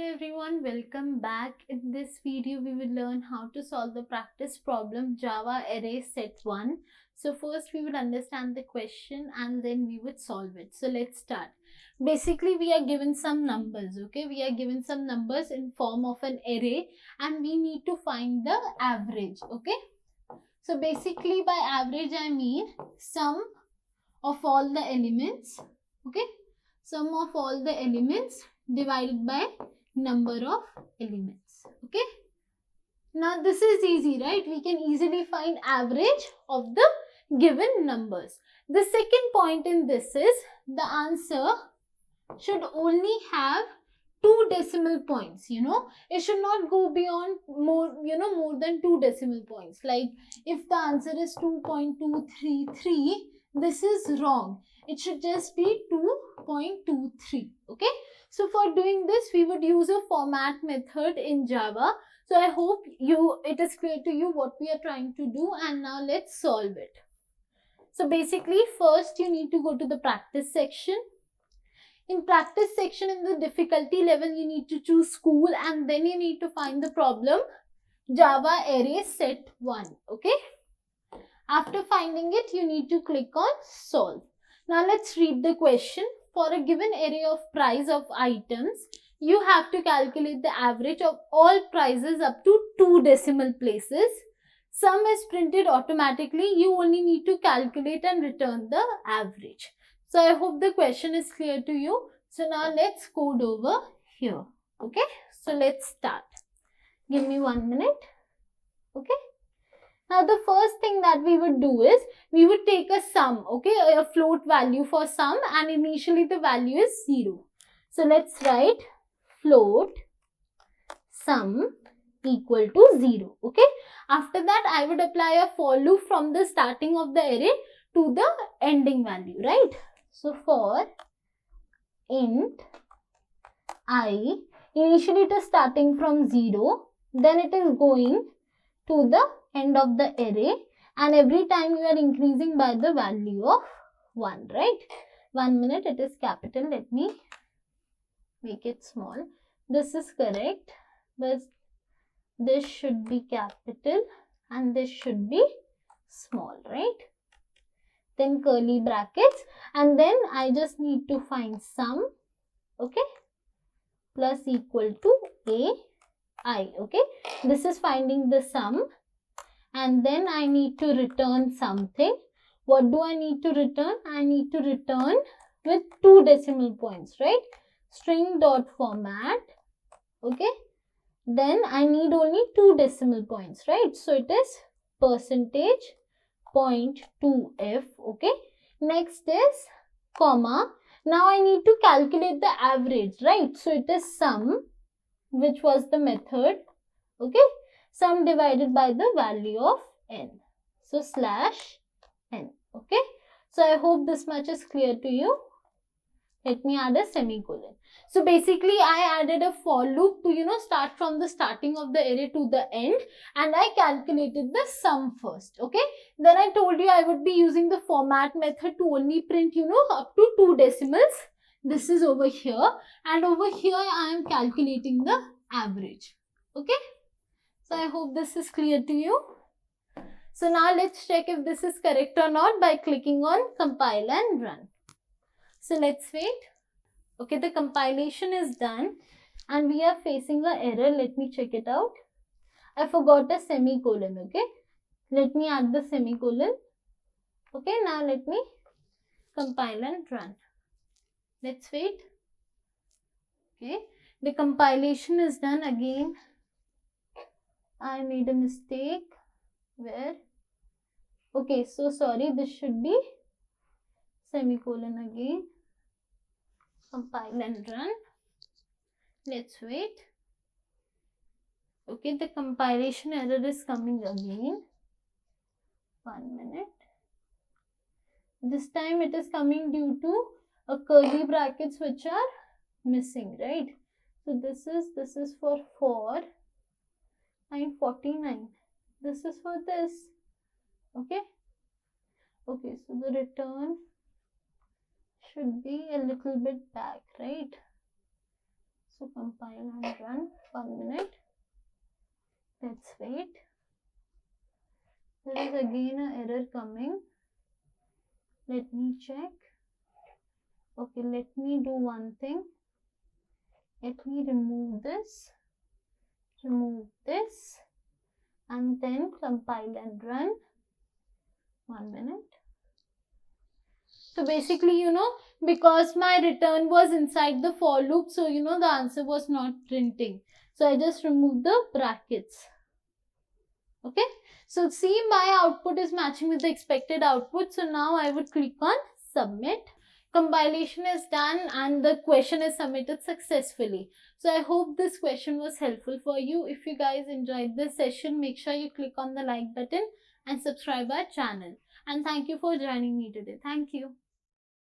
everyone, welcome back. In this video we will learn how to solve the practice problem Java array set 1. So first we would understand the question and then we would solve it. So let's start. Basically we are given some numbers, okay? We are given some numbers in form of an array and we need to find the average, okay? So basically by average I mean sum of all the elements, okay? Sum of all the elements divided by number of elements, okay? Now this is easy, right? We can easily find average of the given numbers. The second point in this is the answer should only have 2 decimal points, it should not go beyond more than 2 decimal points. Like if the answer is 2.233, this is wrong. It should just be 2.23, okay? So for doing this, we would use a format method in Java. So I hope it is clear to you what we are trying to do, and now let's solve it. So basically first you need to go to the practice section. In practice section, in the difficulty level, you need to choose school and then you need to find the problem Java array set 1, okay? After finding it, you need to click on solve. Now let's read the question. For a given array of price of items, you have to calculate the average of all prices up to 2 decimal places. Sum is printed automatically. You only need to calculate and return the average. So I hope the question is clear to you. So now let's code over here. Okay. So let's start. Give me 1 minute. Okay. Now the first thing that we would do is we would take a sum. Okay. A float value for sum, and initially the value is 0. So let's write float sum equal to 0. Okay. After that I would apply a for loop from the starting of the array to the ending value, right? So for int I, initially it is starting from 0, then it is going to the end of the array, and every time you are increasing by the value of 1, right? 1 minute, it is capital. Let me make it small. This is correct, but this should be capital and this should be small, right? Then curly brackets, and then I just need to find sum, okay, plus equal to ai, okay. This is finding the sum, and then I need to return something. What do I need to return? I need to return with 2 decimal points, right? String dot format, okay. Then I need only 2 decimal points, right? So it is percentage 0.2f, okay. Next is comma. Now I need to calculate the average, right? So it is sum, which was the method, okay. Sum divided by the value of n. So slash n, okay. So I hope this much is clear to you. Let me add a semicolon. So basically I added a for loop to start from the starting of the array to the end, and I calculated the sum first, okay. Then I told you I would be using the format method to only print up to 2 decimals. This is over here, and over here I am calculating the average, okay. So I hope this is clear to you. So now let's check if this is correct or not by clicking on compile and run. So let's wait. Okay, the compilation is done and we are facing an error. Let me check it out. I forgot a semicolon, okay. Let me add the semicolon. Okay, now let me compile and run. Let's wait. Okay, the compilation is done. Again, I made a mistake. Where? Okay, so sorry, this should be semicolon again. Compile and run. Let's wait. Okay, the compilation error is coming again. 1 minute. This time it is coming due to a curly brackets which are missing, right? So this is for line 49. This is for this. Okay. Okay, so the return should be a little bit back, right? So compile and run. 1 minute. Let's wait. There is again an error coming. Let me check. Okay, let me do one thing. Let me remove this, and then compile and run. 1 minute. So basically, because my return was inside the for loop, so the answer was not printing. So I just removed the brackets. Okay, so see, my output is matching with the expected output. So now I would click on submit. Compilation is done and the question is submitted successfully. So I hope this question was helpful for you. If you guys enjoyed this session, make sure you click on the like button and subscribe our channel. And thank you for joining me today. Thank you.